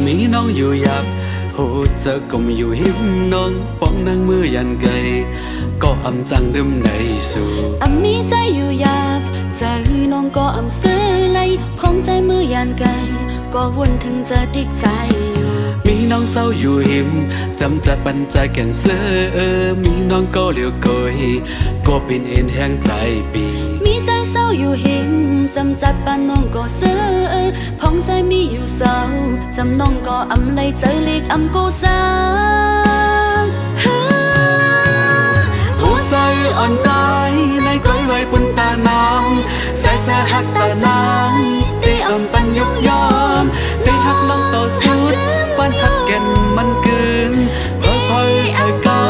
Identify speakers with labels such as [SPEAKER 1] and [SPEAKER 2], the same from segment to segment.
[SPEAKER 1] มีน้องอยู่อยากโหเจอก็ไม่อยู่หิมน้องป้องนั่งมือยันไกลก็จังดื่มในสู่
[SPEAKER 2] มีใจอยู่อยากใจน้องก็ซื้อไล่พองใจมือยันไกลก็วนถึงจะติดใจอยู่
[SPEAKER 1] มีน้องเศร้าอยู่หิมจำจัดปันใจแก่นเสือมีน้องก็เหลียวกอยก็เป็นเอ็นแห้งใจปี
[SPEAKER 2] มีใจเศร้าอยู่หิมจำจัดปันน้องก็ซื้อพองใจมีอยู่เศร้าจำน้องก็ไล่ใจเล็กกูสา
[SPEAKER 1] หัวใจอ่อนใจในก้อยไว้ปุ่นตาน้องใส่จะหักตาน้องตีปันยกยอมตีหักน้องต่อสุดปันหักแก่นมันเกินพอยเก่า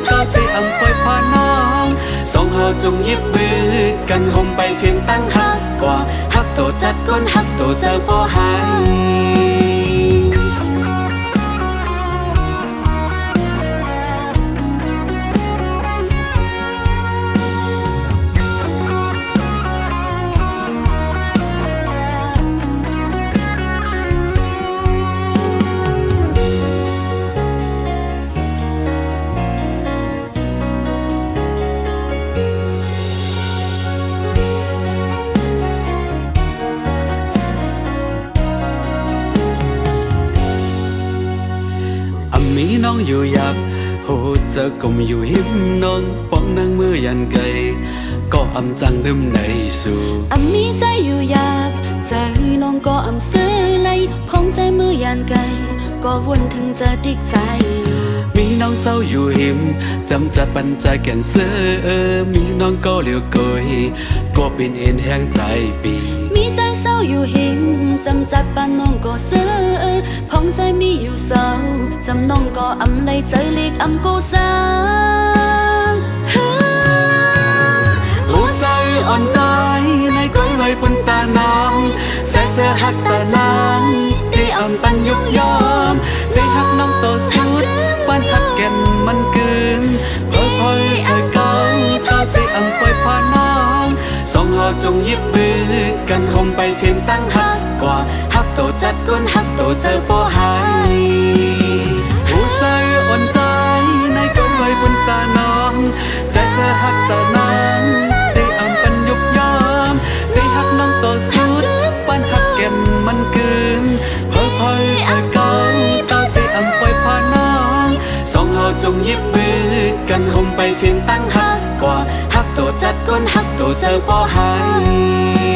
[SPEAKER 1] ก็ตีปล่อยพาน้องสองเฮาจงยิบมือกันห่มไปเสียงตั้งหักกว่าหักโตจัดก้นหักโตเจอบ่หายมีน้องอยู่อยากโหเจอก็ไม่อยู่หิมน้องป้องนั่งมือยันไกลก็จังดื่มในสู่
[SPEAKER 2] มีใจอยู่อยากใจน้องก็ซื้อไล่พองใจมือยันไกลก็วนถึงจะติดใจอยู่
[SPEAKER 1] มีน้องเศร้าอยู่หิมจำจัดปันใจแก่นเสือมีน้องก็เหลียวกอยก็เป็นเอ็นแห้งใจปี
[SPEAKER 2] มีใจเศร้าอยู่หิมจำจัดปันน้องก็ซื้อพองใจมีอยู่เศร้าจำน้องก็ไล่ใจเล็กกูสา
[SPEAKER 1] หัวใจอ่อนใจในก้อยไว้ปุ่นตาน้องใส่จะหักตาน้องตีปันยกยอมตีหักน้องต่อสุดปันหักแก่นมันเกินพอยเก่าก็ตีปล่อยพาน้องสองเฮาจงยิบมือกันห่มไปเสียงตั้งหักกว่าหักโตจัดก้นหักโตเจอบ่หายหัวใจอ่อนใจในก้อยไว้ปุ่นตาน้องใส่จะหักตาน้องตีปันยกยอมตีหักน้องต่อสุดปันหักแก่นมันเกินพอยเก่าก็ตีปล่อยพาน้องสองเฮาจงยิบมือกันห่มไปเสียงตั้งหักกว่าหักโตจัดก้นหักโตเจอบ่หาย